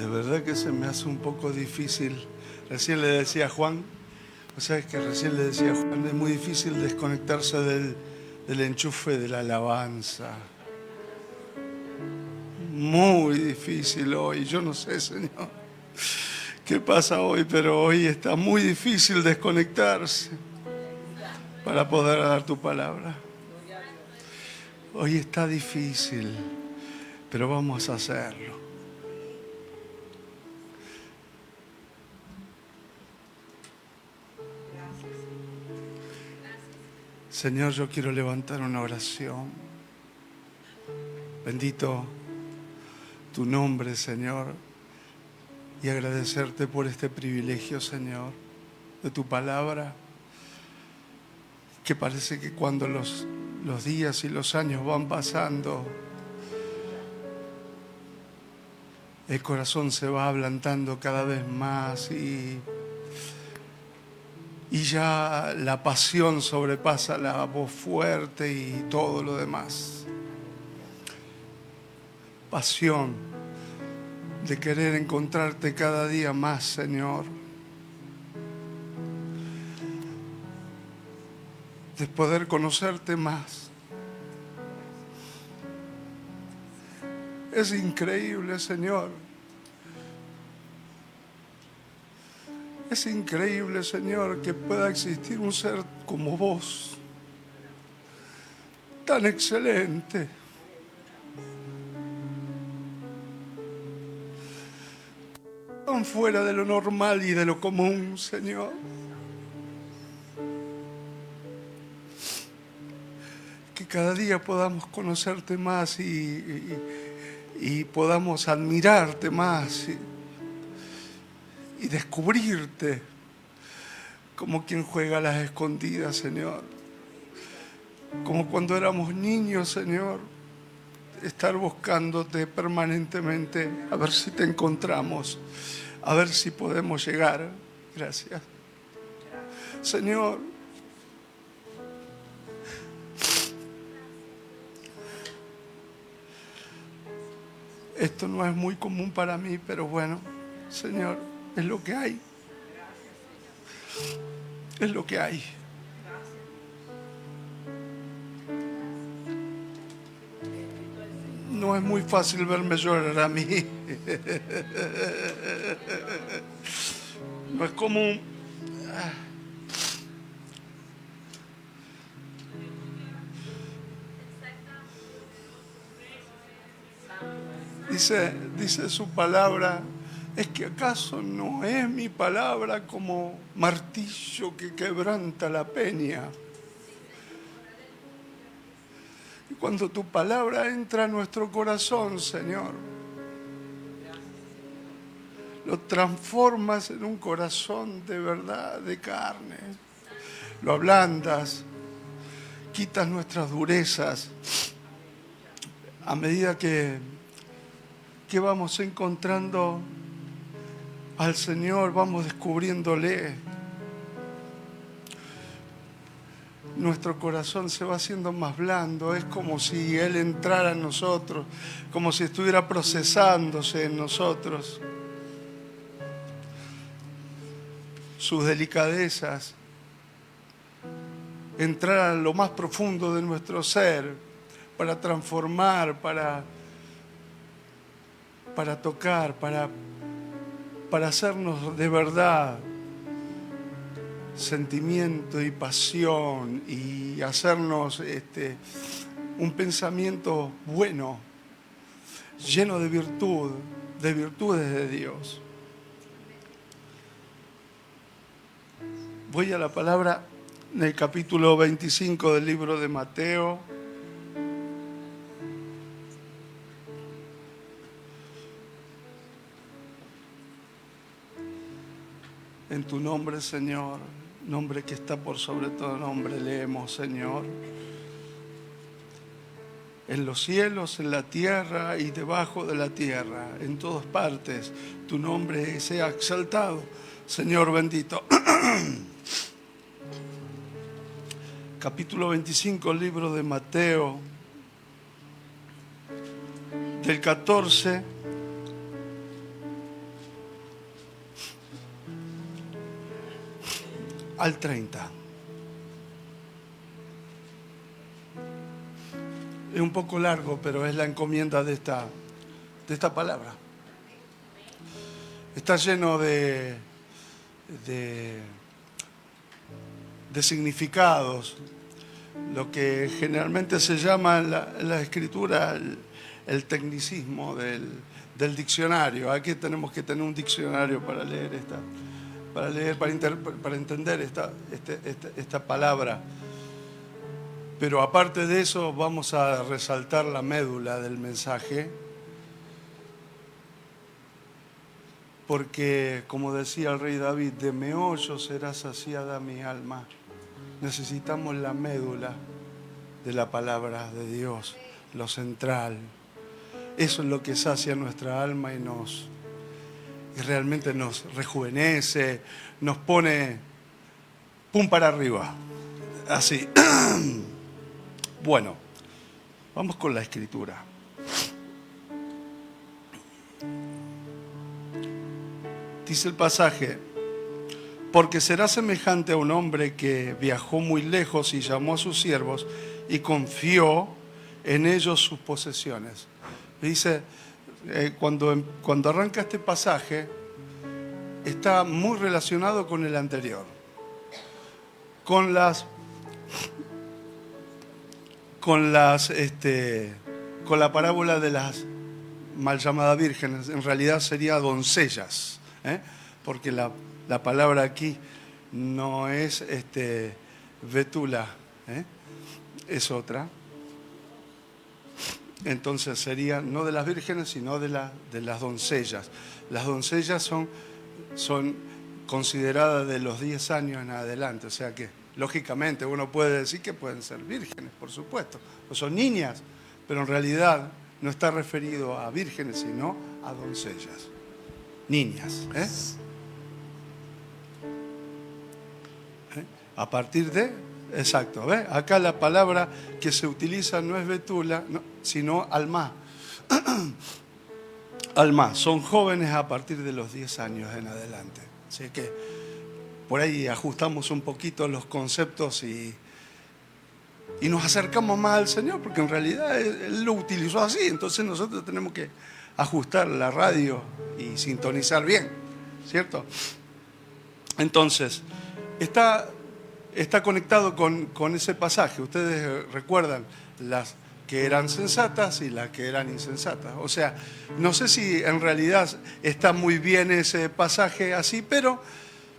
De verdad que se me hace un poco difícil. Recién le decía a Juan, o sea, es que recién le decía a Juan, es muy difícil desconectarse del enchufe de la alabanza. Muy difícil hoy. Yo no sé, Señor, qué pasa hoy, pero hoy está muy difícil desconectarse para poder dar tu palabra. Hoy está difícil, pero vamos a hacerlo. Señor, yo quiero levantar una oración. Bendito tu nombre, Señor, y agradecerte por este privilegio, Señor, de tu palabra, que parece que cuando los días y los años van pasando, el corazón se va ablandando cada vez más y ya la pasión sobrepasa la voz fuerte y todo lo demás. Pasión de querer encontrarte cada día más, Señor. De poder conocerte más. Es increíble, Señor. Es increíble, Señor, que pueda existir un ser como vos, tan excelente, tan fuera de lo normal y de lo común, Señor. Que cada día podamos conocerte más y podamos admirarte más y descubrirte como quien juega a las escondidas, Señor. Como cuando éramos niños, Señor, estar buscándote permanentemente, a ver si te encontramos, a ver si podemos llegar. Gracias. Señor, esto no es muy común para mí, pero bueno, Señor, es lo que hay. Es lo que hay. No es muy fácil verme llorar a mí. No es común. Dice su palabra, ¿es que acaso no es mi palabra como martillo que quebranta la peña? Y cuando tu palabra entra a nuestro corazón, Señor, lo transformas en un corazón de verdad, de carne. Lo ablandas, quitas nuestras durezas. A medida que vamos encontrando al Señor, vamos descubriéndole. Nuestro corazón se va haciendo más blando. Es como si Él entrara en nosotros, como si estuviera procesándose en nosotros. Sus delicadezas, entrar a lo más profundo de nuestro ser para transformar, para tocar, para hacernos de verdad sentimiento y pasión y hacernos un pensamiento bueno, lleno de virtud, de virtudes de Dios. Voy a la palabra en el capítulo 25 del libro de Mateo. En tu nombre, Señor, nombre que está por sobre todo nombre, leemos, Señor. En los cielos, en la tierra y debajo de la tierra, en todas partes, tu nombre sea exaltado, Señor bendito. Capítulo 25, libro de Mateo, del 14 al 30. Es un poco largo, pero es la encomienda de esta palabra. Está lleno de significados, lo que generalmente se llama en la escritura el tecnicismo del diccionario. Aquí tenemos que tener un diccionario para leer para entender esta palabra. Pero aparte de eso, vamos a resaltar la médula del mensaje, porque, como decía el rey David, de meollo será saciada mi alma. Necesitamos la médula de la palabra de Dios, lo central. Eso es lo que sacia nuestra alma y realmente nos rejuvenece, nos pone pum para arriba. Así. Bueno, vamos con la escritura. Dice el pasaje: porque será semejante a un hombre que viajó muy lejos y llamó a sus siervos y confió en ellos sus posesiones. Dice, cuando arranca este pasaje, está muy relacionado con el anterior, con la parábola de las mal llamadas vírgenes. En realidad sería doncellas, porque la palabra aquí no es betula, es otra. Entonces sería no de las vírgenes, sino de las doncellas. Las doncellas son consideradas de los 10 años en adelante, o sea que lógicamente uno puede decir que pueden ser vírgenes, por supuesto, o son niñas, pero en realidad no está referido a vírgenes, sino a doncellas, niñas. A partir de, exacto, ¿ves? Acá la palabra que se utiliza no es betula, no, sino alma. Alma, son jóvenes a partir de los 10 años en adelante. Así que por ahí ajustamos un poquito los conceptos y nos acercamos más al Señor, porque en realidad Él lo utilizó así. Entonces nosotros tenemos que ajustar la radio y sintonizar bien, ¿cierto? Entonces, está conectado con ese pasaje. Ustedes recuerdan las que eran sensatas y las que eran insensatas. O sea, no sé si en realidad está muy bien ese pasaje así, pero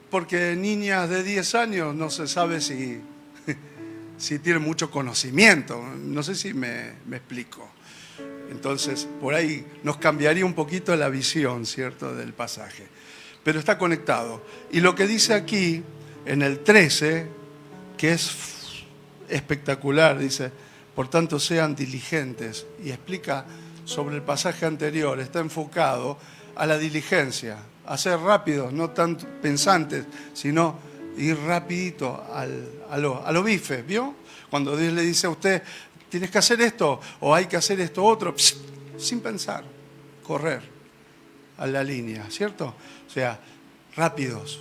porque niñas de 10 años no se sabe si tienen mucho conocimiento. No sé si me explico. Entonces, por ahí nos cambiaría un poquito la visión, ¿cierto?, del pasaje. Pero está conectado. Y lo que dice aquí, en el 13, que es espectacular, dice: por tanto sean diligentes, y explica sobre el pasaje anterior, está enfocado a la diligencia, a ser rápidos, no tan pensantes, sino ir rapidito a lo bife, ¿vio? Cuando Dios le dice a usted, tienes que hacer esto, o hay que hacer esto otro, sin pensar, correr a la línea, ¿cierto? O sea, rápidos.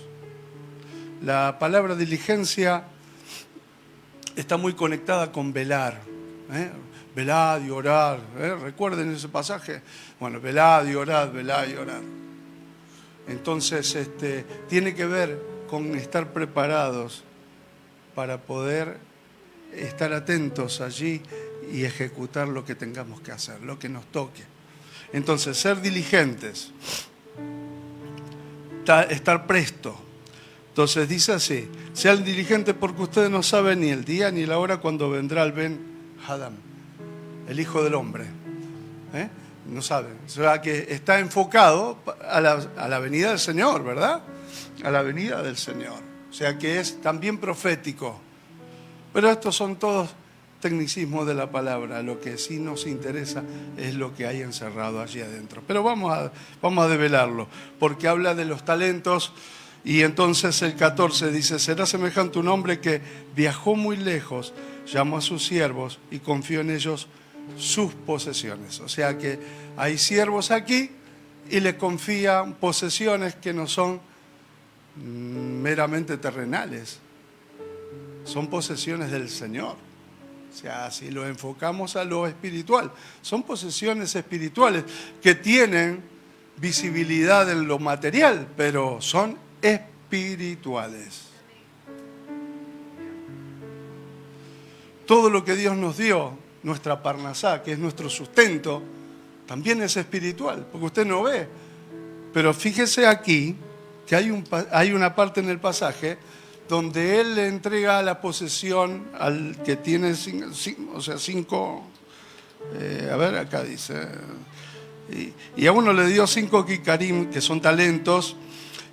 La palabra diligencia está muy conectada con velar. Velad y orad. ¿Recuerden ese pasaje? Bueno, velad y orad, velad y orad. Entonces, tiene que ver con estar preparados para poder estar atentos allí y ejecutar lo que tengamos que hacer, lo que nos toque. Entonces, ser diligentes, estar presto. Entonces dice así: sean diligentes porque ustedes no saben ni el día ni la hora cuando vendrá el Ben Hadam, el Hijo del Hombre. No saben. O sea que está enfocado a la venida del Señor, ¿verdad? A la venida del Señor. O sea que es también profético. Pero estos son todos tecnicismos de la palabra. Lo que sí nos interesa es lo que hay encerrado allí adentro. Pero vamos a develarlo, porque habla de los talentos. Y entonces el 14 dice: será semejante a un hombre que viajó muy lejos, llamó a sus siervos y confió en ellos sus posesiones. O sea que hay siervos aquí y le confían posesiones que no son meramente terrenales, son posesiones del Señor. O sea, si lo enfocamos a lo espiritual, son posesiones espirituales que tienen visibilidad en lo material, pero son espirituales. Todo lo que Dios nos dio, nuestra parnasá, que es nuestro sustento, también es espiritual, porque usted no ve. Pero fíjese aquí que hay una parte en el pasaje donde Él le entrega la posesión al que tiene cinco, a ver, acá dice, y a uno le dio 5 kikarim, que son talentos,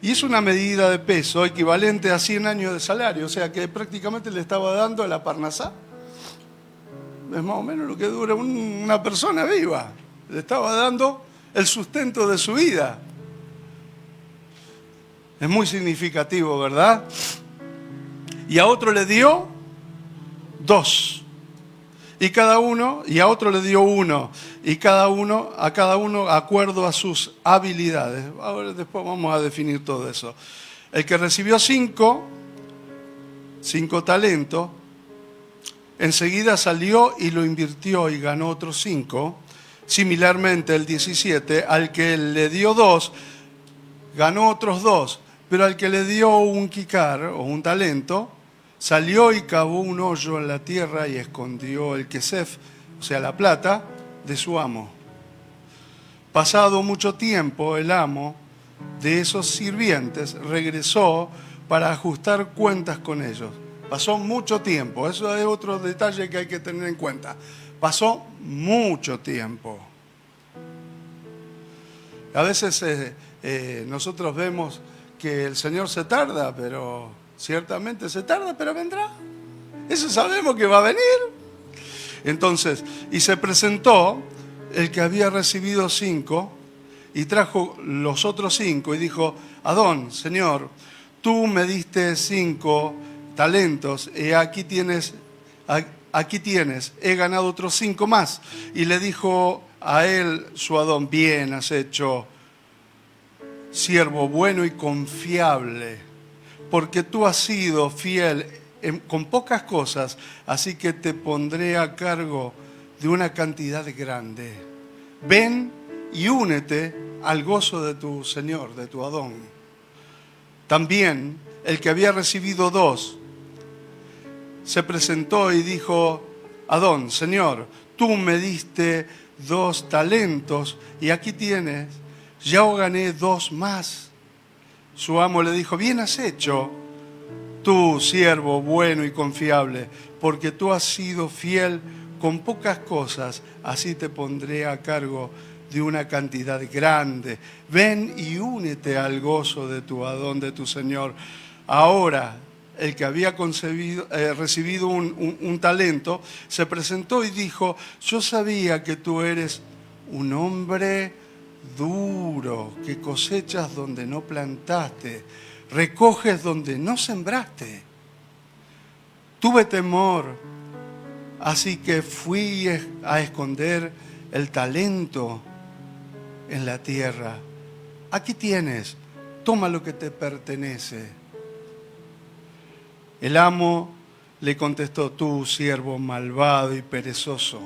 y es una medida de peso equivalente a 100 años de salario, o sea que prácticamente le estaba dando la parnasá. Es más o menos lo que dura una persona viva. Le estaba dando el sustento de su vida. Es muy significativo, ¿verdad? Y a otro le dio 2. Y a otro le dio 1. Y a cada uno acuerdo a sus habilidades. Ahora después vamos a definir todo eso. El que recibió 5 talentos, enseguida salió y lo invirtió y ganó otros 5. Similarmente, el 17, al que le dio 2, ganó otros 2. Pero al que le dio un kikar o un talento, salió y cavó un hoyo en la tierra y escondió el kesef, o sea, la plata, de su amo. Pasado mucho tiempo, el amo de esos sirvientes regresó para ajustar cuentas con ellos. Pasó mucho tiempo, eso es otro detalle que hay que tener en cuenta. Pasó mucho tiempo. A veces nosotros vemos que el Señor se tarda, pero ciertamente se tarda, pero vendrá. Eso sabemos que va a venir. Entonces, y se presentó el que había recibido 5 y trajo los otros 5 y dijo: Adón, Señor, tú me diste 5 talentos y aquí tienes, he ganado otros 5 más. Y le dijo a él su Adón: bien has hecho, siervo bueno y confiable, porque tú has sido fiel con pocas cosas, así que te pondré a cargo de una cantidad grande. Ven y únete al gozo de tu Señor, de tu Adón. También el que había recibido 2 se presentó y dijo: Adón, Señor, tú me diste 2 talentos y aquí tienes, ya gané 2 más. Su amo le dijo: bien has hecho, tú, siervo bueno y confiable, porque tú has sido fiel con pocas cosas, así te pondré a cargo de una cantidad grande. Ven y únete al gozo de tu Adón, de tu Señor. Ahora, el que había recibido un talento, se presentó y dijo: yo sabía que tú eres un hombre duro, que cosechas donde no plantaste, recoges donde no sembraste. Tuve temor, así que fui a esconder el talento en la tierra. Aquí tienes, toma lo que te pertenece. El amo le contestó: tú, siervo malvado y perezoso.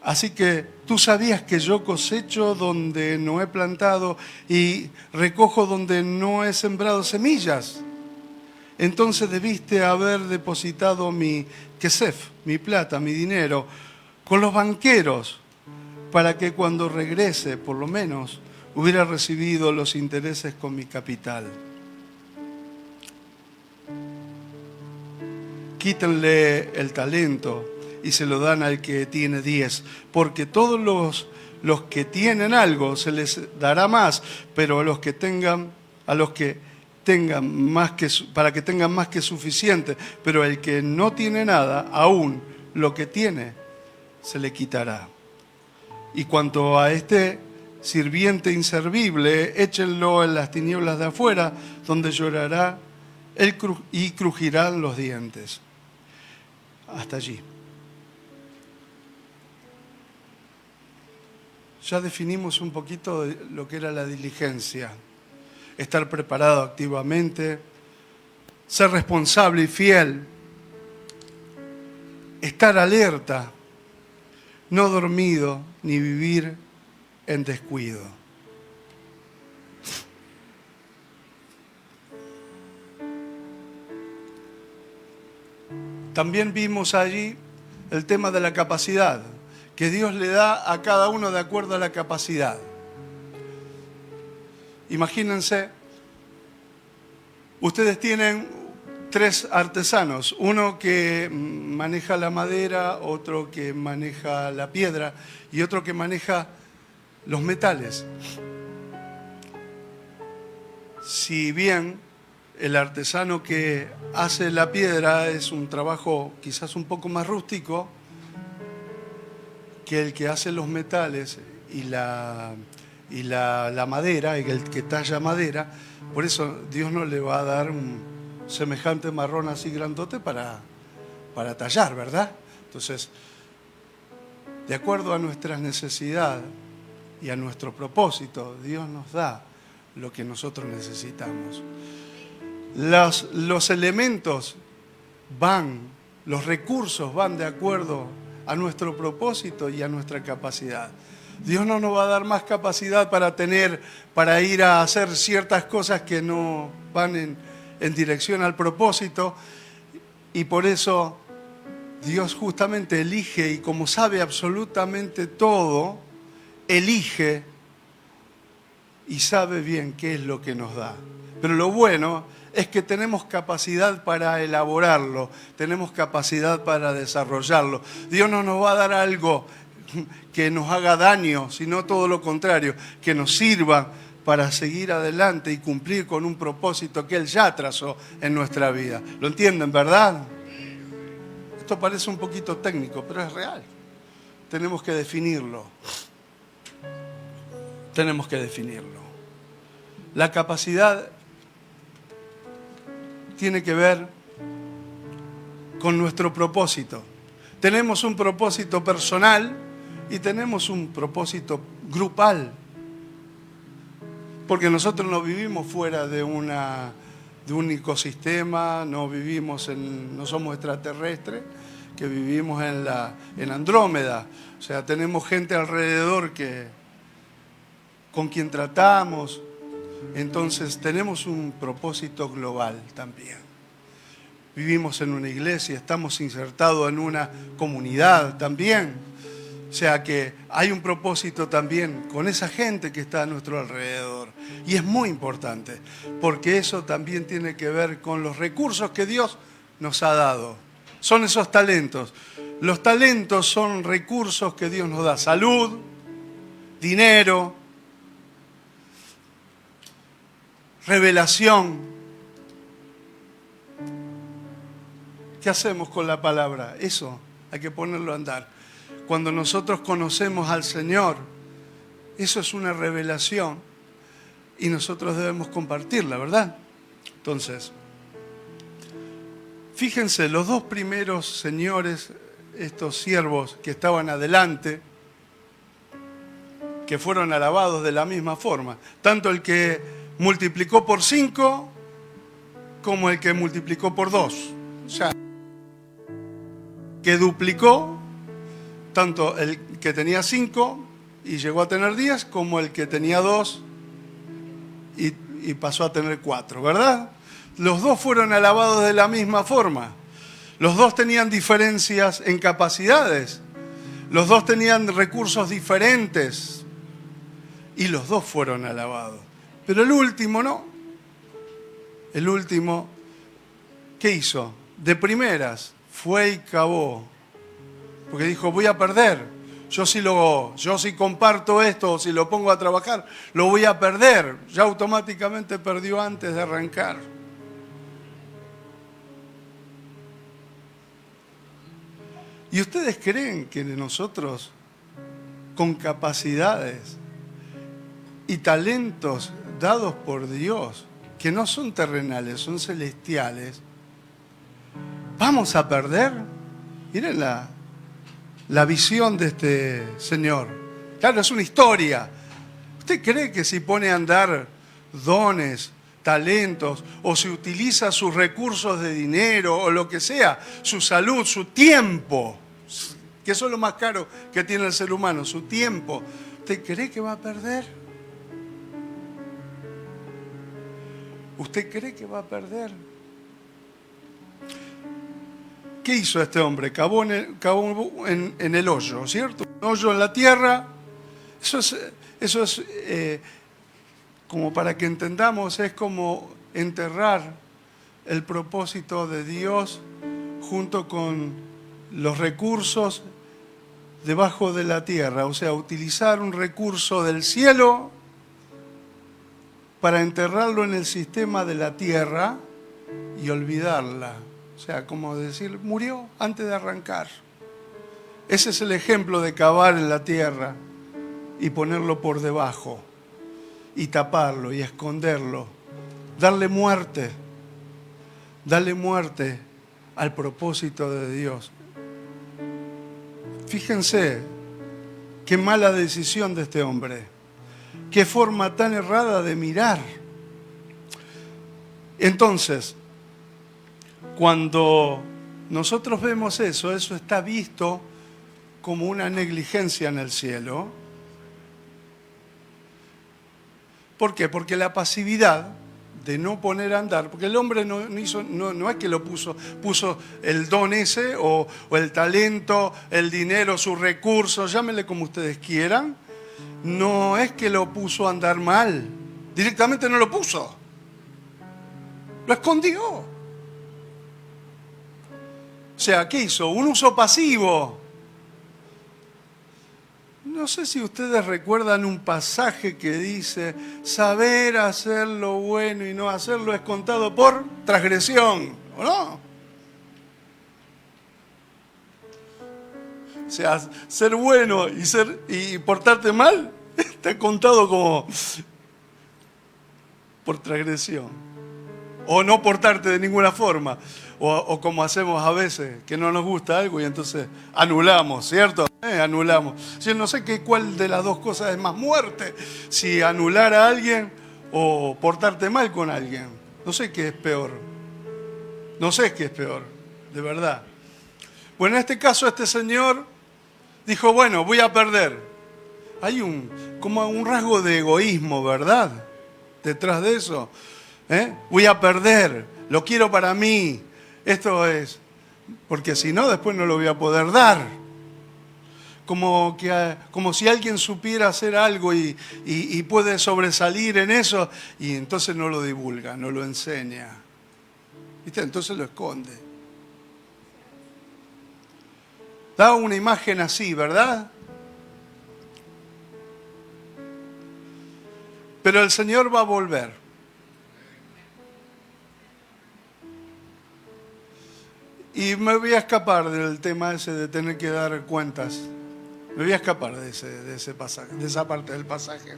Así que tú sabías que yo cosecho donde no he plantado y recojo donde no he sembrado semillas. Entonces debiste haber depositado mi kesef, mi plata, mi dinero, con los banqueros, para que cuando regrese, por lo menos, hubiera recibido los intereses con mi capital. Quítenle el talento y se lo dan al que tiene 10, porque todos los que tienen algo se les dará más, pero a los que tengan para que tengan más que suficiente, pero el que no tiene nada, aún lo que tiene se le quitará. Y cuanto a este sirviente inservible, échenlo en las tinieblas de afuera, donde llorará y crujirán los dientes. Hasta allí. Ya definimos un poquito de lo que era la diligencia. Estar preparado activamente, ser responsable y fiel, estar alerta, no dormido ni vivir en descuido. También vimos allí el tema de la capacidad, que Dios le da a cada uno de acuerdo a la capacidad. Imagínense, ustedes tienen 3 artesanos, uno que maneja la madera, otro que maneja la piedra y otro que maneja los metales. Si bien el artesano que hace la piedra es un trabajo quizás un poco más rústico que el que hace los metales y la madera, el que talla madera, por eso Dios no le va a dar un semejante marrón así grandote para tallar, ¿verdad? Entonces, de acuerdo a nuestras necesidades y a nuestro propósito, Dios nos da lo que nosotros necesitamos. Los elementos los recursos van de acuerdo a nuestro propósito y a nuestra capacidad. Dios no nos va a dar más capacidad para ir a hacer ciertas cosas que no van en dirección al propósito, y por eso Dios justamente elige, y como sabe absolutamente todo, elige y sabe bien qué es lo que nos da. Pero lo bueno es que tenemos capacidad para elaborarlo, tenemos capacidad para desarrollarlo. Dios no nos va a dar algo que nos haga daño, sino todo lo contrario, que nos sirva para seguir adelante y cumplir con un propósito que Él ya trazó en nuestra vida. ¿Lo entienden, verdad? Esto parece un poquito técnico, pero es real. Tenemos que definirlo. Tenemos que definirlo. La capacidad tiene que ver con nuestro propósito. Tenemos un propósito personal y tenemos un propósito grupal. Porque nosotros no vivimos fuera de un ecosistema, no somos extraterrestres, que vivimos en Andrómeda. O sea, tenemos gente alrededor con quien tratamos. Entonces tenemos un propósito global también. Vivimos en una iglesia, estamos insertados en una comunidad también. O sea que hay un propósito también con esa gente que está a nuestro alrededor. Y es muy importante, porque eso también tiene que ver con los recursos que Dios nos ha dado. Son esos talentos. Los talentos son recursos que Dios nos da. Salud, dinero, revelación. ¿Qué hacemos con la palabra? Eso hay que ponerlo a andar. Cuando nosotros conocemos al Señor, eso es una revelación y nosotros debemos compartirla, ¿verdad? Entonces, fíjense, los 2 primeros señores, estos siervos que estaban adelante, que fueron alabados de la misma forma, tanto el que multiplicó por 5 como el que multiplicó por 2. O sea, que duplicó tanto el que tenía 5 y llegó a tener 10 como el que tenía 2 y pasó a tener 4, ¿verdad? Los 2 fueron alabados de la misma forma. Los 2 tenían diferencias en capacidades. Los 2 tenían recursos diferentes. Y los 2 fueron alabados. Pero el último no. El último, ¿qué hizo? De primeras, fue y cavó. Porque dijo, voy a perder. Yo si comparto esto, si lo pongo a trabajar, lo voy a perder. Ya automáticamente perdió antes de arrancar. ¿Y ustedes creen que nosotros, con capacidades y talentos dados por Dios, que no son terrenales, son celestiales, vamos a perder? Miren la visión de este señor. Claro, es una historia. ¿Usted cree que si pone a andar dones, talentos, o si utiliza sus recursos de dinero, o lo que sea, su salud, su tiempo, que eso es lo más caro que tiene el ser humano, su tiempo, ¿usted cree que va a perder? ¿Usted cree que va a perder? ¿Qué hizo este hombre? Cavó en el hoyo, ¿cierto? Un hoyo en la tierra. Eso es como para que entendamos, es como enterrar el propósito de Dios junto con los recursos debajo de la tierra. O sea, utilizar un recurso del cielo para enterrarlo en el sistema de la tierra y olvidarla. O sea, como decir, murió antes de arrancar. Ese es el ejemplo de cavar en la tierra y ponerlo por debajo, y taparlo y esconderlo, darle muerte al propósito de Dios. Fíjense qué mala decisión de este hombre, qué forma tan errada de mirar. Entonces, cuando nosotros vemos eso está visto como una negligencia en el cielo. ¿Por qué? Porque la pasividad de no poner a andar, porque el hombre no es que lo puso el don ese o el talento, el dinero, sus recursos, llámenle como ustedes quieran, no es que lo puso a andar mal, directamente no lo puso, lo escondió. O sea, ¿qué hizo? Un uso pasivo. No sé si ustedes recuerdan un pasaje que dice, saber hacer lo bueno y no hacerlo es contado por transgresión, ¿o no? O sea, ser bueno y portarte mal está contado como por transgresión. O no portarte de ninguna forma. O como hacemos a veces, que no nos gusta algo y entonces anulamos, ¿cierto? Anulamos. Yo no sé cuál de las dos cosas es más muerte, si anular a alguien o portarte mal con alguien. No sé qué es peor. No sé qué es peor, de verdad. Bueno, en este caso este señor dijo, bueno, voy a perder. Hay como un rasgo de egoísmo, ¿verdad? Detrás de eso. Voy a perder, lo quiero para mí. Esto es, porque si no, después no lo voy a poder dar. Como si alguien supiera hacer algo y puede sobresalir en eso, y entonces no lo divulga, no lo enseña. ¿Viste? Entonces lo esconde. Da una imagen así, ¿verdad? Pero el Señor va a volver. Y me voy a escapar del tema ese de tener que dar cuentas. Me voy a escapar de ese pasaje, de esa parte del pasaje.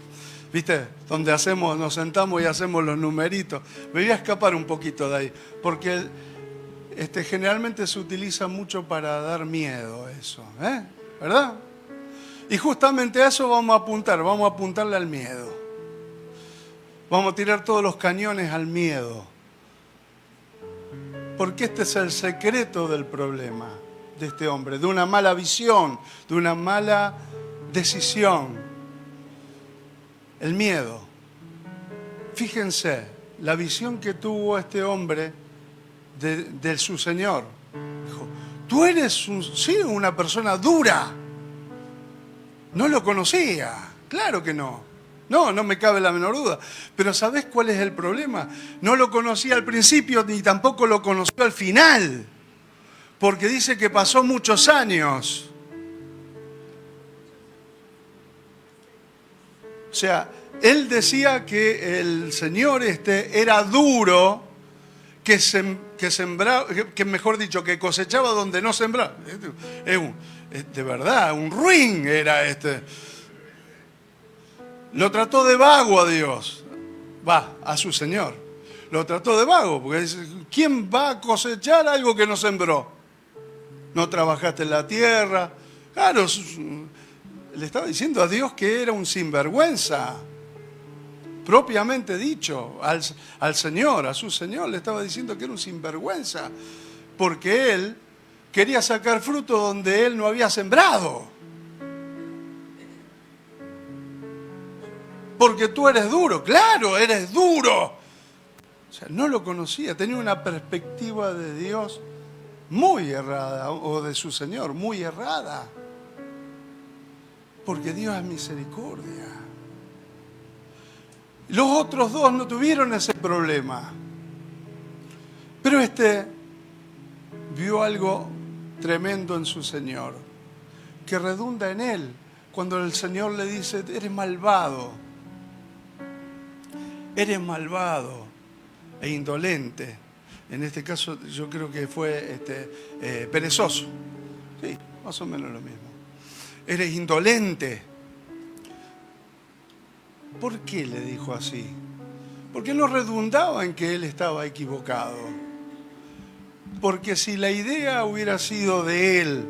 ¿Viste? Donde nos sentamos y hacemos los numeritos. Me voy a escapar un poquito de ahí. Porque generalmente se utiliza mucho para dar miedo eso. ¿Verdad? Y justamente a eso vamos a apuntarle al miedo. Vamos a tirar todos los cañones al miedo. Porque este es el secreto del problema de este hombre, de una mala visión, de una mala decisión. El miedo. Fíjense, la visión que tuvo este hombre de su Señor. Dijo, tú eres una persona dura. No lo conocía, claro que no. No me cabe la menor duda. Pero ¿sabés cuál es el problema? No lo conocía al principio ni tampoco lo conoció al final. Porque dice que pasó muchos años. O sea, él decía que el Señor era duro, que sembraba, que mejor dicho, que cosechaba donde no sembraba. De verdad, un ruin era este. Lo trató de vago a Dios, a su Señor. Lo trató de vago, porque dice, ¿quién va a cosechar algo que no sembró? No trabajaste en la tierra. Claro, le estaba diciendo a Dios que era un sinvergüenza. propiamente dicho al Señor, a su Señor, le estaba diciendo que era un sinvergüenza, porque él quería sacar fruto donde él no había sembrado. Porque tú eres duro, claro, eres duro. O sea, no lo conocía, tenía una perspectiva de Dios muy errada, o de su Señor muy errada. Porque Dios es misericordia. Los otros dos no tuvieron ese problema. Pero este vio algo tremendo en su Señor, que redunda en él, cuando el Señor le dice, eres malvado e indolente. En este caso yo creo que fue perezoso. Sí, más o menos lo mismo. Eres indolente. ¿Por qué le dijo así? Porque no redundaba en que él estaba equivocado. Porque si la idea hubiera sido de él,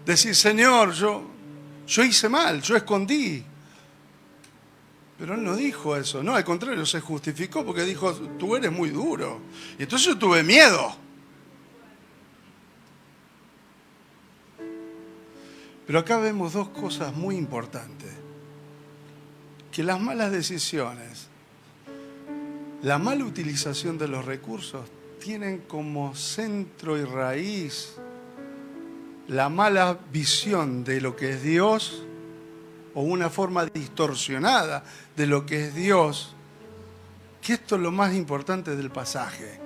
decir, Señor, yo hice mal, yo escondí. Pero él no dijo eso, no, al contrario, se justificó porque dijo, tú eres muy duro. Y entonces yo tuve miedo. Pero acá vemos dos cosas muy importantes. Que las malas decisiones, la mala utilización de los recursos, tienen como centro y raíz la mala visión de lo que es Dios, o una forma distorsionada de lo que es Dios, que esto es lo más importante del pasaje.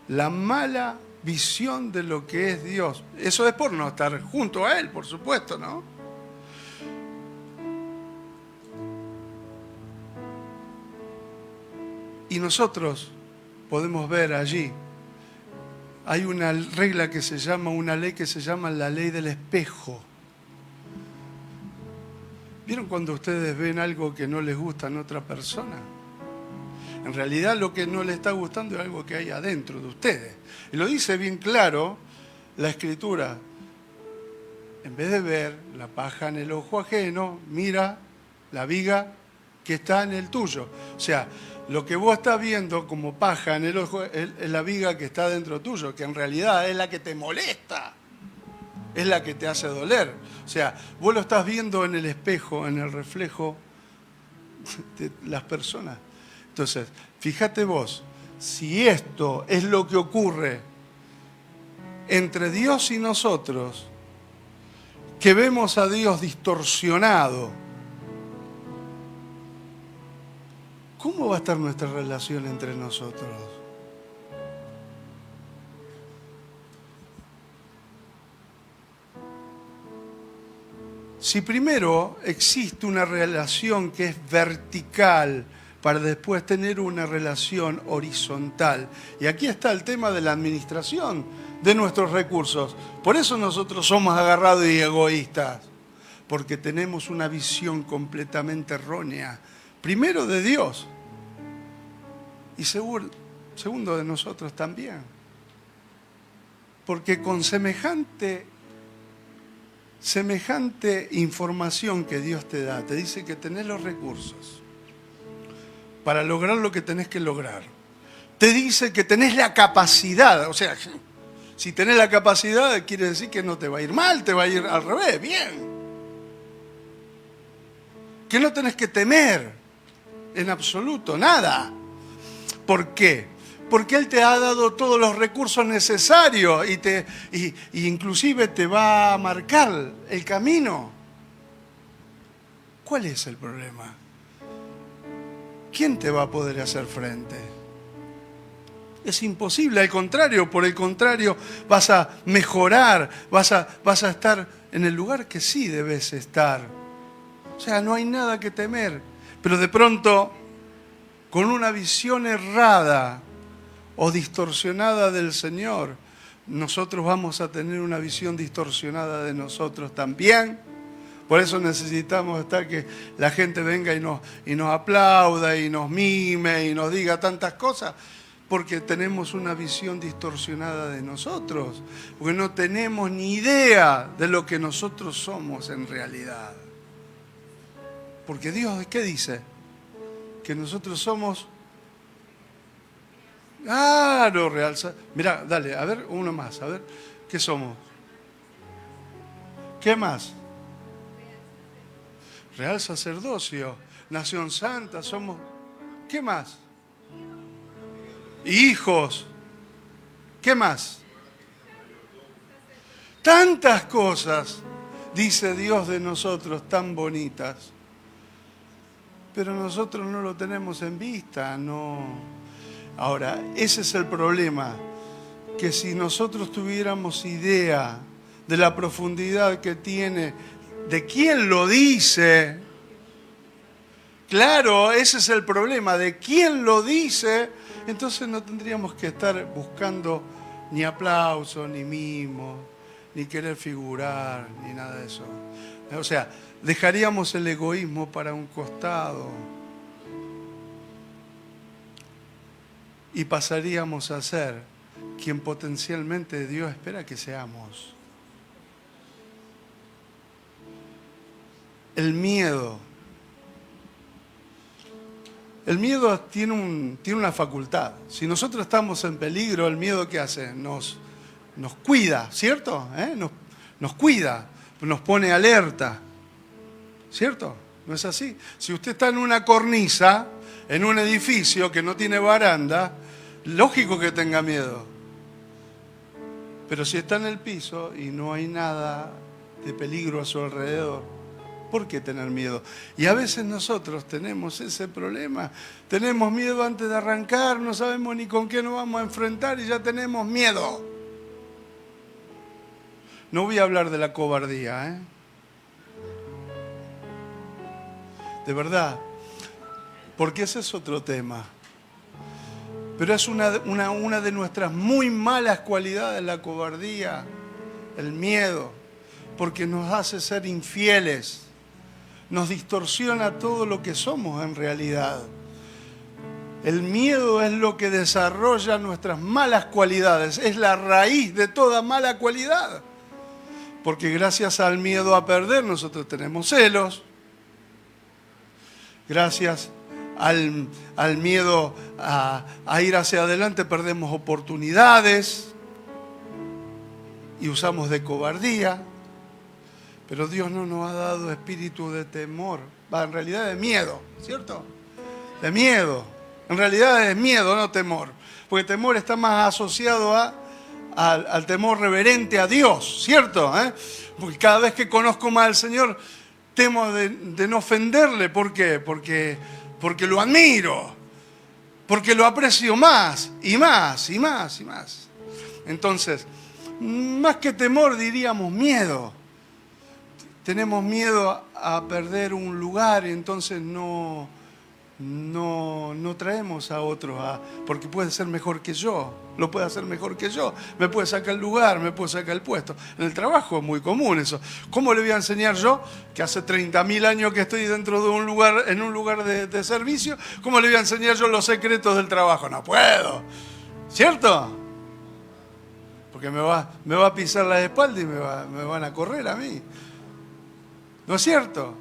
La mala visión de lo que es Dios. Eso es por no estar junto a Él, por supuesto, ¿no? Y nosotros podemos ver allí, hay una regla que se llama, una ley que se llama la ley del espejo. ¿Vieron cuando ustedes ven algo que no les gusta en otra persona? En realidad lo que no les está gustando es algo que hay adentro de ustedes. Y lo dice bien claro la Escritura. En vez de ver la paja en el ojo ajeno, mira la viga que está en el tuyo. O sea, lo que vos estás viendo como paja en el ojo es la viga que está dentro tuyo, que en realidad es la que te molesta. Es la que te hace doler. O sea, vos lo estás viendo en el espejo, en el reflejo de las personas. Entonces, fíjate vos, si esto es lo que ocurre entre Dios y nosotros, que vemos a Dios distorsionado, ¿cómo va a estar nuestra relación entre nosotros? Si primero existe una relación que es vertical para después tener una relación horizontal. Y aquí está el tema de la administración de nuestros recursos. Por eso nosotros somos agarrados y egoístas, porque tenemos una visión completamente errónea. Primero de Dios y segundo de nosotros también. Porque con semejante información que Dios te da, te dice que tenés los recursos para lograr lo que tenés que lograr. Te dice que tenés la capacidad, o sea, si tenés la capacidad quiere decir que no te va a ir mal, te va a ir al revés, bien. Que no tenés que temer en absoluto, nada. ¿Por qué? Porque Él te ha dado todos los recursos necesarios y inclusive te va a marcar el camino. ¿Cuál es el problema? ¿Quién te va a poder hacer frente? Es imposible, al contrario, por el contrario, vas a mejorar, vas a estar en el lugar que sí debes estar. O sea, no hay nada que temer, pero de pronto, con una visión errada o distorsionada del Señor, nosotros vamos a tener una visión distorsionada de nosotros también. Por eso necesitamos hasta que la gente venga y nos aplauda y nos mime y nos diga tantas cosas, porque tenemos una visión distorsionada de nosotros, porque no tenemos ni idea de lo que nosotros somos en realidad. Porque Dios, ¿qué dice? que nosotros somos... Claro, real. Mirá, dale, a ver, uno más, a ver, ¿qué somos? ¿Qué más? Real sacerdocio, nación santa, somos... ¿Qué más? Hijos. ¿Qué más? Tantas cosas, dice Dios de nosotros, tan bonitas. Pero nosotros no lo tenemos en vista, no. Ahora, ese es el problema, que si nosotros tuviéramos idea de la profundidad que tiene, de quién lo dice, claro, ese es el problema, de quién lo dice, entonces no tendríamos que estar buscando ni aplauso, ni mimo, ni querer figurar, ni nada de eso. O sea, dejaríamos el egoísmo para un costado y pasaríamos a ser quien potencialmente Dios espera que seamos. El miedo. El miedo tiene una facultad. Si nosotros estamos en peligro, el miedo ¿qué hace? Nos cuida, ¿cierto? Nos cuida, nos pone alerta, ¿cierto? ¿No es así? Si usted está en una cornisa, en un edificio que no tiene baranda, lógico que tenga miedo. Pero si está en el piso y no hay nada de peligro a su alrededor, ¿por qué tener miedo? Y a veces nosotros tenemos ese problema. Tenemos miedo antes de arrancar, no sabemos ni con qué nos vamos a enfrentar y ya tenemos miedo. No voy a hablar de la cobardía, ¿eh? De verdad, porque ese es otro tema. Pero es una de nuestras muy malas cualidades, la cobardía, el miedo, porque nos hace ser infieles, nos distorsiona todo lo que somos en realidad. El miedo es lo que desarrolla nuestras malas cualidades, es la raíz de toda mala cualidad. Porque gracias al miedo a perder nosotros tenemos celos, gracias al miedo a ir hacia adelante perdemos oportunidades y usamos de cobardía. Pero Dios no nos ha dado espíritu de temor, en realidad de miedo, ¿cierto? De miedo, en realidad es miedo, no temor, porque temor está más asociado al temor reverente a Dios, ¿cierto? Porque cada vez que conozco más al Señor temo de no ofenderle. ¿Por qué? Porque lo admiro, porque lo aprecio más y más y más y más. Entonces, más que temor diríamos miedo. Tenemos miedo a perder un lugar y entonces no traemos a otros, porque puede ser mejor que yo, lo puede hacer mejor que yo, me puede sacar el lugar, me puede sacar el puesto. En el trabajo es muy común eso. ¿Cómo le voy a enseñar yo, que hace 30.000 años que estoy dentro de un lugar, en un lugar de servicio, cómo le voy a enseñar yo los secretos del trabajo? No puedo, ¿cierto? Porque me va a pisar la espalda y me van a correr a mí. ¿No es cierto?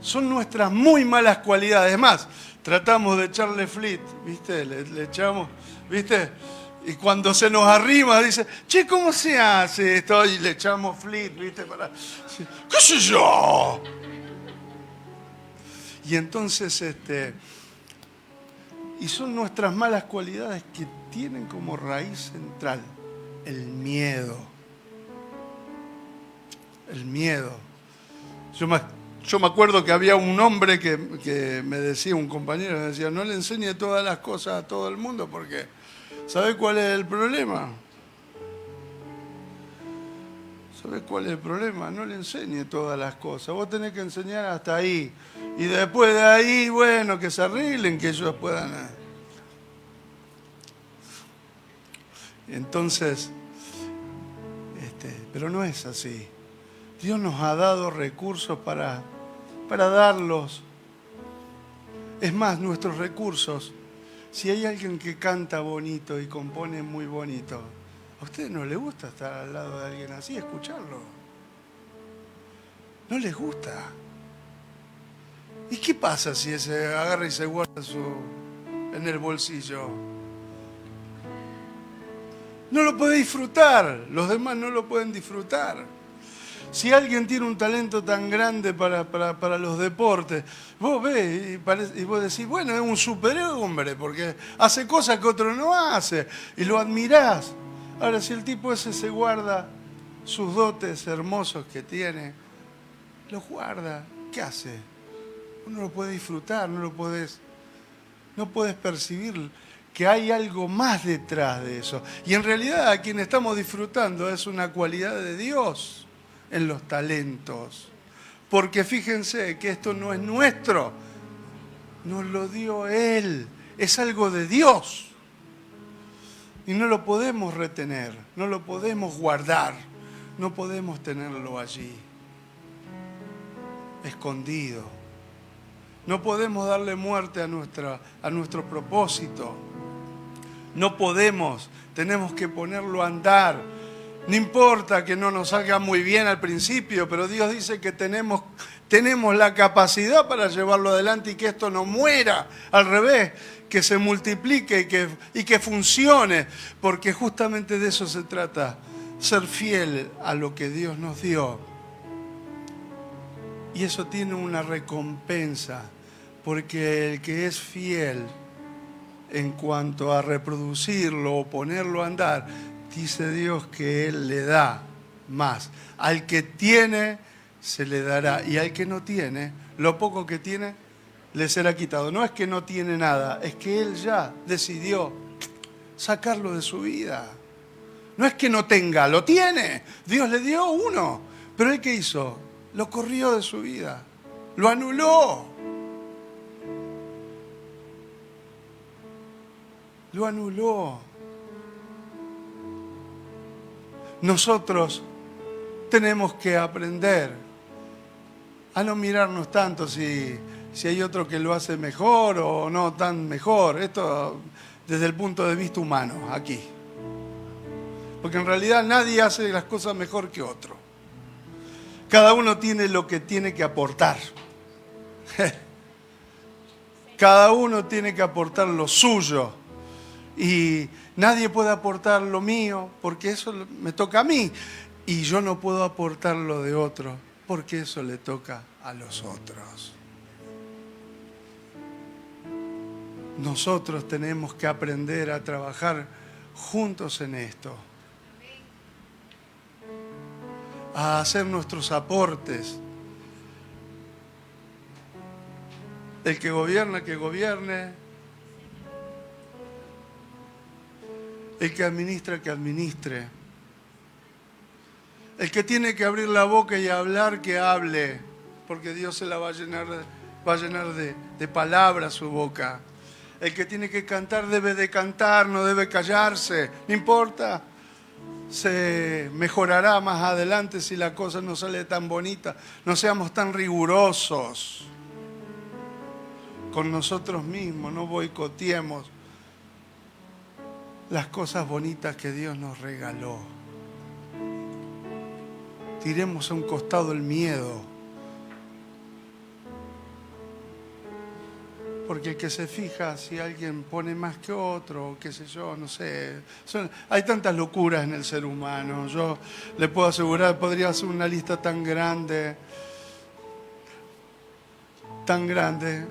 Son nuestras muy malas cualidades. Es más, tratamos de echarle flit, ¿viste? Le echamos, ¿viste? Y cuando se nos arrima, dice, che, ¿cómo se hace esto? Y le echamos flit, ¿viste? ¿Qué sé yo? Y entonces, y son nuestras malas cualidades que tienen como raíz central el miedo. El miedo. Yo me acuerdo que había un hombre que me decía, un compañero, me decía, no le enseñe todas las cosas a todo el mundo porque ¿sabe cuál es el problema? ¿Sabe cuál es el problema? No le enseñe todas las cosas. Vos tenés que enseñar hasta ahí. Y después de ahí, bueno, que se arreglen, que ellos puedan. Entonces, pero no es así. Dios nos ha dado recursos para darlos. Es más, nuestros recursos, si hay alguien que canta bonito y compone muy bonito, ¿a ustedes no les gusta estar al lado de alguien así, escucharlo? ¿No les gusta? ¿Y qué pasa si ese agarra y se guarda en el bolsillo? No lo puede disfrutar, los demás no lo pueden disfrutar. Si alguien tiene un talento tan grande para los deportes, vos ves y vos decís, bueno, es un superhombre porque hace cosas que otro no hace y lo admirás. Ahora, si el tipo ese se guarda sus dotes hermosos que tiene, los guarda, ¿qué hace? Uno lo puede disfrutar, no puedes percibir que hay algo más detrás de eso. Y en realidad a quien estamos disfrutando es una cualidad de Dios en los talentos. Porque fíjense que esto no es nuestro, nos lo dio Él, es algo de Dios. Y no lo podemos retener, no lo podemos guardar, no podemos tenerlo allí, escondido. No podemos darle muerte a nuestro propósito. No podemos, tenemos que ponerlo a andar. No importa que no nos salga muy bien al principio, pero Dios dice que tenemos la capacidad para llevarlo adelante y que esto no muera. Al revés, que se multiplique y que funcione, porque justamente de eso se trata, ser fiel a lo que Dios nos dio. Y eso tiene una recompensa, porque el que es fiel en cuanto a reproducirlo o ponerlo a andar, dice Dios que Él le da más. Al que tiene, se le dará. Y al que no tiene, lo poco que tiene, le será quitado. No es que no tiene nada, es que Él ya decidió sacarlo de su vida. No es que no tenga, lo tiene. Dios le dio uno. Pero ¿Él qué hizo? Lo corrió de su vida. Lo anuló. Lo anuló. Nosotros tenemos que aprender a no mirarnos tanto si hay otro que lo hace mejor o no tan mejor. Esto desde el punto de vista humano, aquí. Porque en realidad nadie hace las cosas mejor que otro. Cada uno tiene lo que tiene que aportar. Cada uno tiene que aportar lo suyo. Y nadie puede aportar lo mío porque eso me toca a mí. Y yo no puedo aportar lo de otro porque eso le toca a los otros. Nosotros tenemos que aprender a trabajar juntos en esto. A hacer nuestros aportes. El que gobierna, que gobierne. El que administre. El que tiene que abrir la boca y hablar, que hable. Porque Dios se la va a llenar de palabras su boca. El que tiene que cantar debe de cantar, no debe callarse. No importa. Se mejorará más adelante si la cosa no sale tan bonita. No seamos tan rigurosos con nosotros mismos. No boicoteemos las cosas bonitas que Dios nos regaló. Tiremos a un costado el miedo. Porque el que se fija si alguien pone más que otro, qué sé yo, no sé. Hay tantas locuras en el ser humano. Yo le puedo asegurar, podría hacer una lista tan grande.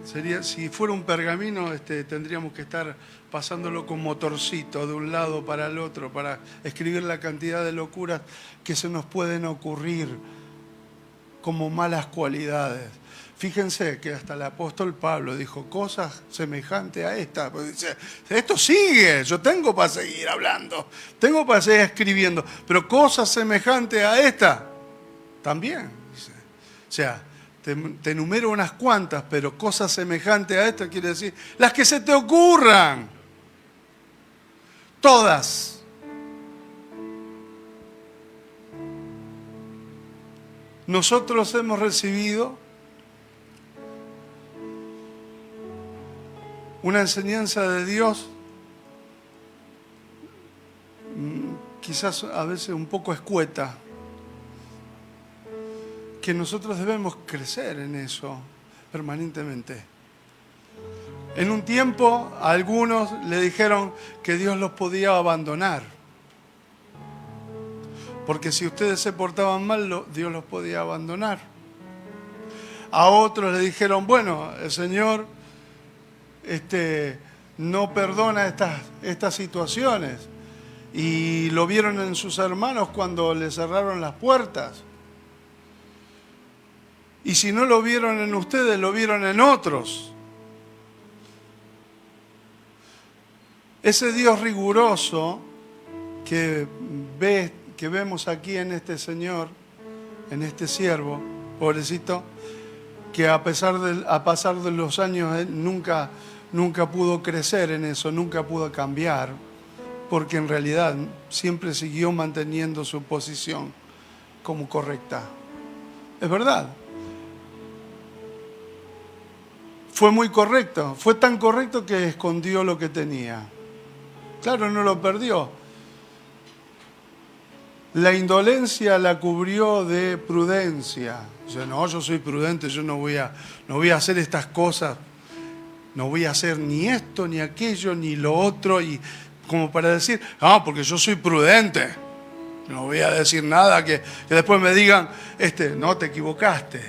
Sería, si fuera un pergamino, tendríamos que estar pasándolo con motorcito de un lado para el otro para escribir la cantidad de locuras que se nos pueden ocurrir como malas cualidades. Fíjense que hasta el apóstol Pablo dijo cosas semejantes a esta. Pues dice, esto sigue, yo tengo para seguir hablando, tengo para seguir escribiendo, pero cosas semejantes a esta también. Dice. O sea, te enumero unas cuantas, pero cosas semejantes a esta quiere decir las que se te ocurran. Todas. Nosotros hemos recibido una enseñanza de Dios, quizás a veces un poco escueta, que nosotros debemos crecer en eso. permanentemente. En un tiempo, a algunos le dijeron que Dios los podía abandonar. Porque si ustedes se portaban mal, Dios los podía abandonar. A otros le dijeron, bueno, el Señor no perdona estas situaciones. Y lo vieron en sus hermanos cuando le cerraron las puertas. Y si no lo vieron en ustedes, lo vieron en otros. Ese Dios riguroso que vemos aquí en este Señor, en este siervo, pobrecito, que a pasar de los años él nunca pudo crecer en eso, nunca pudo cambiar, porque en realidad siempre siguió manteniendo su posición como correcta. Es verdad. Fue muy correcto, fue tan correcto que escondió lo que tenía. Claro, no lo perdió. La indolencia la cubrió de prudencia. Dice, no, yo soy prudente, yo no voy a hacer estas cosas, no voy a hacer ni esto, ni aquello, ni lo otro, y como para decir, porque yo soy prudente, no voy a decir nada que después me digan, no, te equivocaste,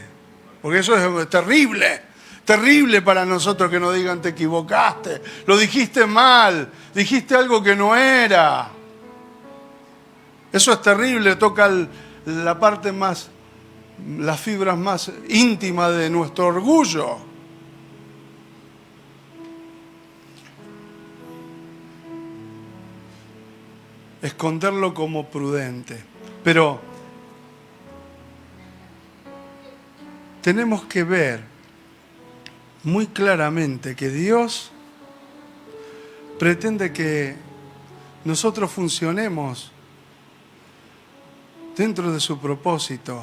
porque eso es terrible. Terrible para nosotros que nos digan te equivocaste, lo dijiste mal, dijiste algo que no era. Eso es terrible, toca la parte más, las fibras más íntimas de nuestro orgullo. Esconderlo como prudente. Pero tenemos que ver muy claramente que Dios pretende que nosotros funcionemos dentro de su propósito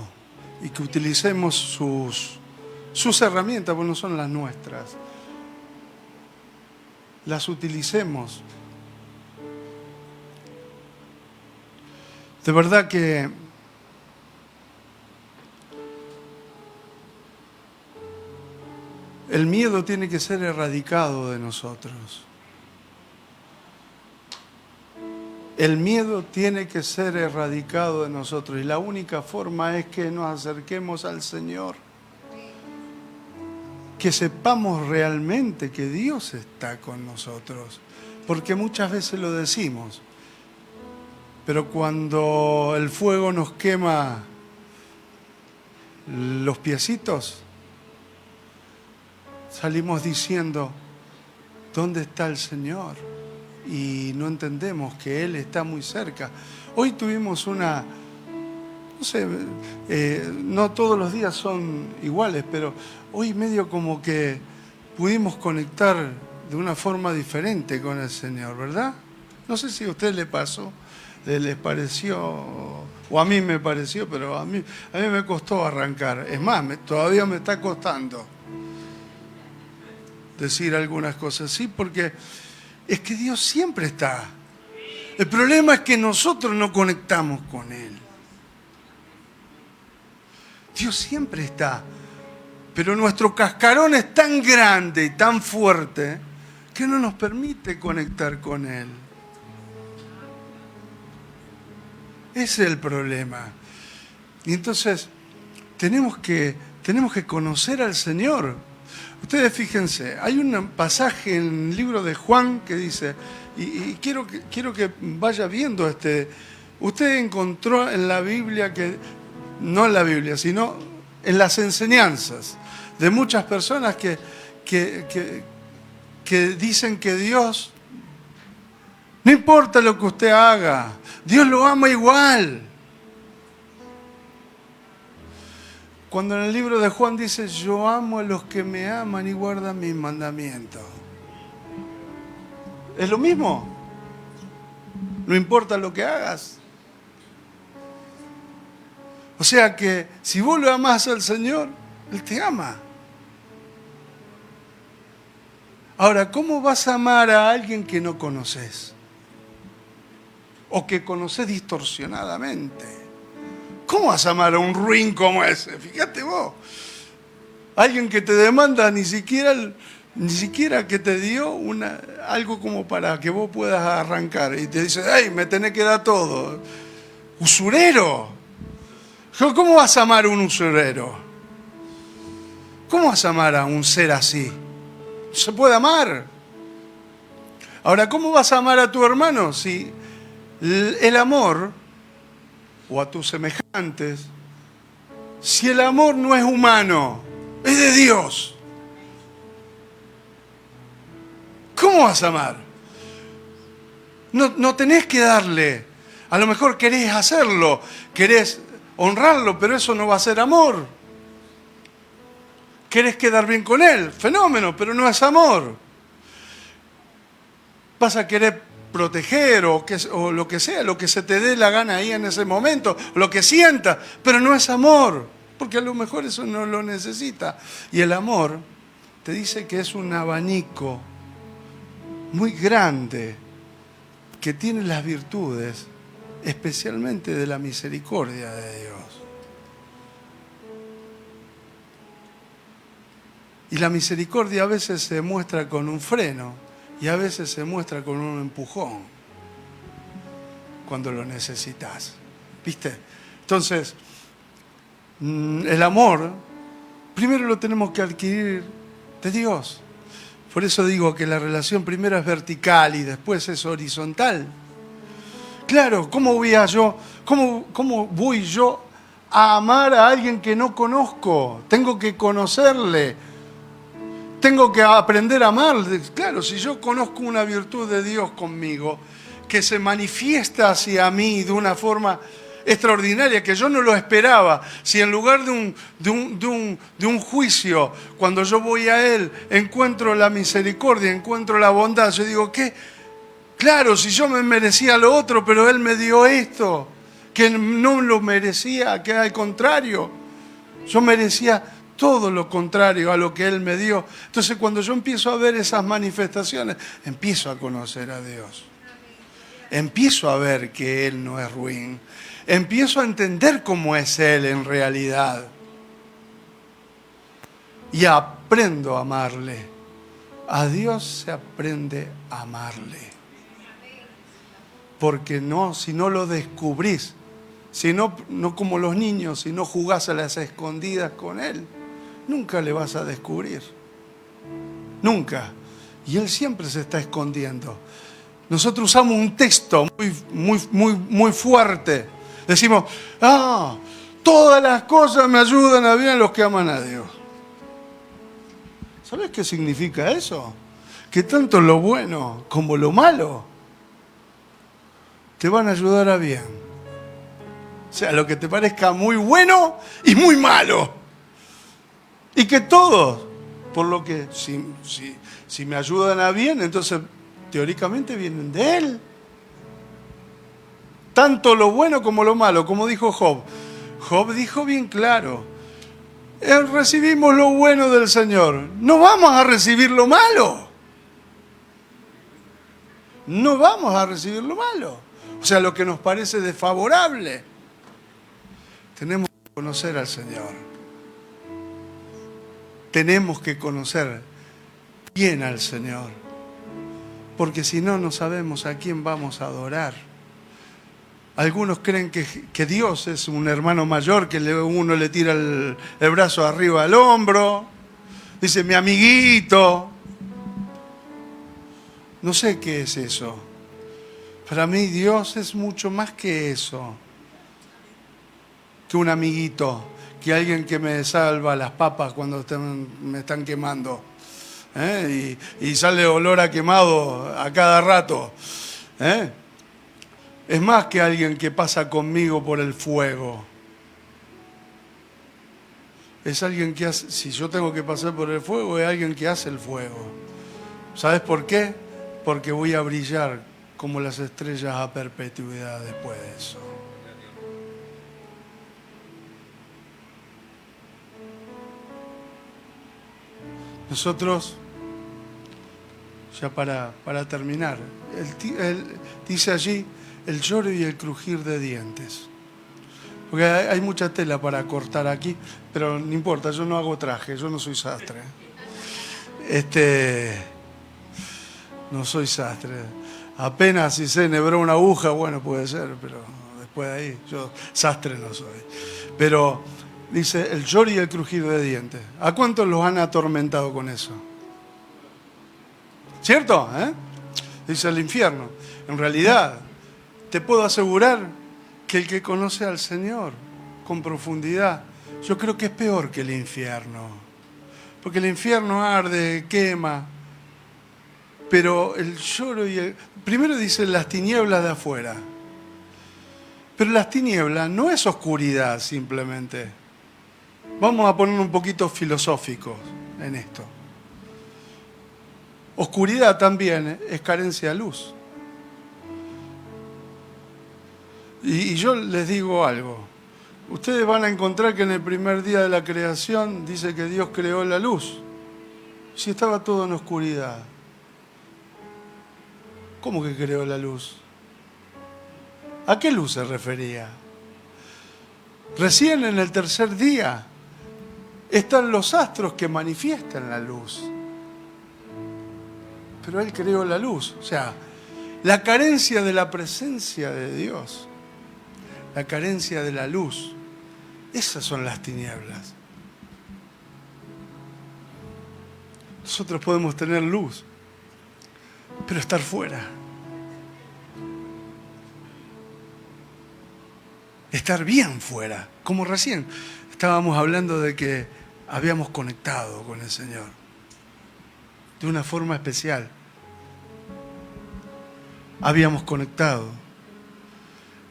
y que utilicemos sus herramientas, porque no son las nuestras. Las utilicemos. De verdad que el miedo tiene que ser erradicado de nosotros. El miedo tiene que ser erradicado de nosotros. Y la única forma es que nos acerquemos al Señor. Que sepamos realmente que Dios está con nosotros. Porque muchas veces lo decimos. Pero cuando el fuego nos quema los piecitos, salimos diciendo, ¿dónde está el Señor? Y no entendemos que Él está muy cerca. Hoy tuvimos no todos los días son iguales, pero hoy medio como que pudimos conectar de una forma diferente con el Señor, ¿verdad? No sé si a usted le pasó, les pareció, o a mí me pareció, pero a mí me costó arrancar. Es más, todavía me está costando decir algunas cosas, sí, porque es que Dios siempre está. El problema es que nosotros no conectamos con Él. Dios siempre está, pero nuestro cascarón es tan grande y tan fuerte que no nos permite conectar con Él. Ese es el problema. Y entonces tenemos que conocer al Señor. Ustedes fíjense, hay un pasaje en el libro de Juan que dice, y quiero que vaya viendo usted encontró en la Biblia no en la Biblia, sino en las enseñanzas de muchas personas que dicen que Dios, no importa lo que usted haga, Dios lo ama igual. Cuando en el libro de Juan dice, yo amo a los que me aman y guardan mis mandamientos. ¿Es lo mismo? No importa lo que hagas. O sea que si vos lo amás al Señor, Él te ama. Ahora, ¿cómo vas a amar a alguien que no conoces? O que conoces distorsionadamente. ¿Cómo vas a amar a un ruin como ese? Fíjate vos. Alguien que te demanda ni siquiera que te dio algo como para que vos puedas arrancar. Y te dice, ¡ay, me tenés que dar todo! ¡Usurero! ¿Cómo vas a amar a un usurero? ¿Cómo vas a amar a un ser así? No se puede amar. Ahora, ¿cómo vas a amar a tu hermano si el amor, o a tus semejantes, si el amor no es humano, es de Dios? ¿Cómo vas a amar? No tenés que darle. A lo mejor querés hacerlo, querés honrarlo, pero eso no va a ser amor. Querés quedar bien con él, fenómeno, pero no es amor. Vas a querer proteger o lo que sea, lo que se te dé la gana ahí en ese momento, lo que sientas, pero no es amor, porque a lo mejor eso no lo necesita. Y el amor te dice que es un abanico muy grande que tiene las virtudes, especialmente de la misericordia de Dios. Y la misericordia a veces se muestra con un freno y a veces se muestra con un empujón cuando lo necesitas. ¿Viste? Entonces, el amor, primero lo tenemos que adquirir de Dios. Por eso digo que la relación primero es vertical y después es horizontal. Claro, ¿cómo voy yo a amar a alguien que no conozco? Tengo que conocerle. Tengo que aprender a amar. Claro, si yo conozco una virtud de Dios conmigo, que se manifiesta hacia mí de una forma extraordinaria, que yo no lo esperaba, si en lugar de un juicio, cuando yo voy a Él, encuentro la misericordia, encuentro la bondad, yo digo, ¿qué? Claro, si yo me merecía lo otro, pero Él me dio esto, que no lo merecía, que al contrario, yo merecía todo lo contrario a lo que Él me dio. Entonces, cuando yo empiezo a ver esas manifestaciones, empiezo a conocer a Dios. Empiezo a ver que Él no es ruin. Empiezo a entender cómo es Él en realidad. Y aprendo a amarle. A Dios se aprende a amarle. Porque si no lo descubrís, si no como los niños, si no jugás a las escondidas con Él, nunca le vas a descubrir. Nunca. Y Él siempre se está escondiendo. Nosotros usamos un texto muy fuerte. Decimos, todas las cosas me ayudan a bien a los que aman a Dios. ¿Sabes qué significa eso? Que tanto lo bueno como lo malo te van a ayudar a bien. O sea, lo que te parezca muy bueno y muy malo. Y que todos, por lo que si me ayudan a bien, entonces teóricamente vienen de Él. Tanto lo bueno como lo malo, como dijo Job. Job dijo bien claro, recibimos lo bueno del Señor, no vamos a recibir lo malo. No vamos a recibir lo malo. O sea, lo que nos parece desfavorable. Tenemos que conocer al Señor. Tenemos que conocer bien al Señor. Porque si no, no sabemos a quién vamos a adorar. Algunos creen que Dios es un hermano mayor que uno le tira el brazo arriba al hombro. Dice, mi amiguito. No sé qué es eso. Para mí Dios es mucho más que eso. Que un amiguito. Que alguien que me salva las papas cuando me están quemando. Y sale olor a quemado a cada rato. Es más que alguien que pasa conmigo por el fuego. Es alguien que hace, si yo tengo que pasar por el fuego, es alguien que hace el fuego. ¿Sabes por qué? Porque voy a brillar como las estrellas a perpetuidad después de eso. Nosotros, ya para terminar, él dice allí el lloro y el crujir de dientes. Porque hay mucha tela para cortar aquí, pero no importa, yo no hago traje, yo no soy sastre. No soy sastre. Apenas si se enhebró una aguja, bueno, puede ser, pero después de ahí, yo sastre no soy. Pero dice el lloro y el crujir de dientes. ¿A cuántos los han atormentado con eso? ¿Cierto? Dice el infierno. En realidad, te puedo asegurar que el que conoce al Señor con profundidad, yo creo que es peor que el infierno. Porque el infierno arde, quema. Pero el lloro y el... Primero dice las tinieblas de afuera. Pero las tinieblas no es oscuridad simplemente. Vamos a poner un poquito filosóficos en esto. Oscuridad también es carencia de luz. Y yo les digo algo. Ustedes van a encontrar que en el primer día de la creación dice que Dios creó la luz. Si estaba todo en oscuridad. ¿Cómo que creó la luz? ¿A qué luz se refería? Recién en el tercer día están los astros que manifiestan la luz. Pero Él creó la luz. O sea, la carencia de la presencia de Dios, la carencia de la luz, esas son las tinieblas. Nosotros podemos tener luz, pero estar fuera. Estar bien fuera. Como recién estábamos hablando de que habíamos conectado con el Señor. De una forma especial. Habíamos conectado.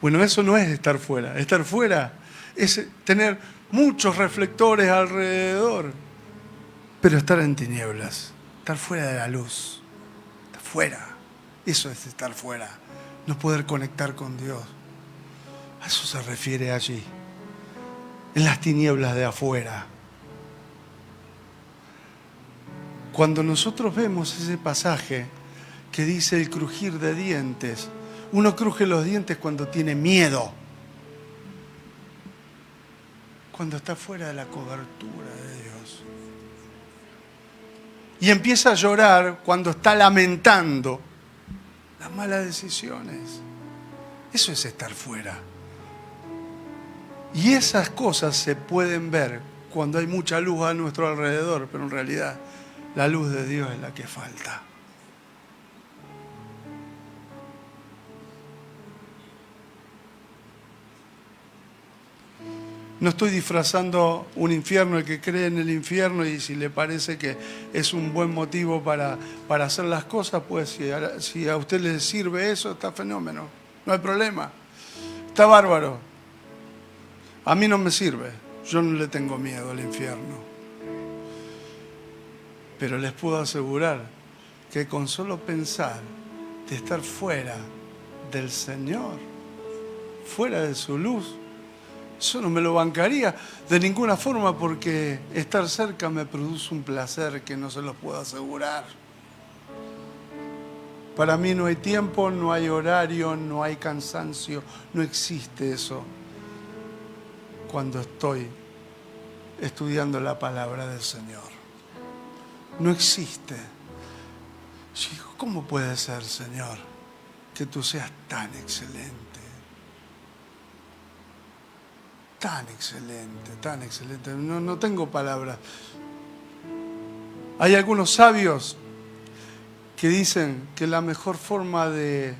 Bueno, eso no es estar fuera. Estar fuera es tener muchos reflectores alrededor, pero estar en tinieblas. Estar fuera de la luz. Estar fuera. Eso es estar fuera. No poder conectar con Dios. A eso se refiere allí. En las tinieblas de afuera. Cuando nosotros vemos ese pasaje que dice el crujir de dientes, uno cruje los dientes cuando tiene miedo. Cuando está fuera de la cobertura de Dios. Y empieza a llorar cuando está lamentando las malas decisiones. Eso es estar fuera. Y esas cosas se pueden ver cuando hay mucha luz a nuestro alrededor, pero en realidad la luz de Dios es la que falta. No estoy disfrazando un infierno, el que cree en el infierno, y si le parece que es un buen motivo para hacer las cosas, pues si a usted le sirve eso, está fenómeno, no hay problema, está bárbaro. A mí no me sirve, yo no le tengo miedo al infierno. Pero les puedo asegurar que con solo pensar de estar fuera del Señor, fuera de su luz, eso no me lo bancaría de ninguna forma, porque estar cerca me produce un placer que no se los puedo asegurar. Para mí no hay tiempo, no hay horario, no hay cansancio, no existe eso cuando estoy estudiando la palabra del Señor. No existe. Yo digo, ¿cómo puede ser, Señor, que tú seas tan excelente? Tan excelente, tan excelente. No tengo palabras. Hay algunos sabios que dicen que la mejor forma de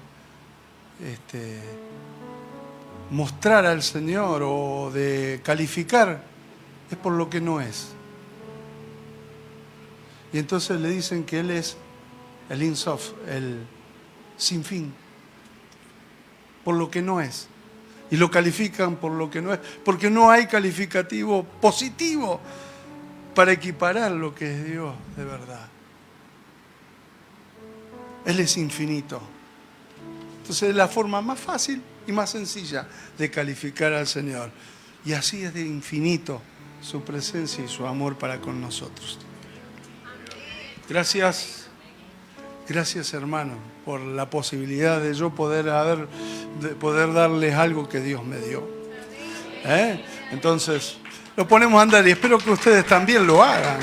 mostrar al Señor o de calificar es por lo que no es. Y entonces le dicen que Él es el Ein Sof, el sin fin, por lo que no es. Y lo califican por lo que no es, porque no hay calificativo positivo para equiparar lo que es Dios de verdad. Él es infinito. Entonces es la forma más fácil y más sencilla de calificar al Señor. Y así es de infinito su presencia y su amor para con nosotros. Gracias, hermano, por la posibilidad de yo poder darles algo que Dios me dio. Entonces, lo ponemos a andar y espero que ustedes también lo hagan.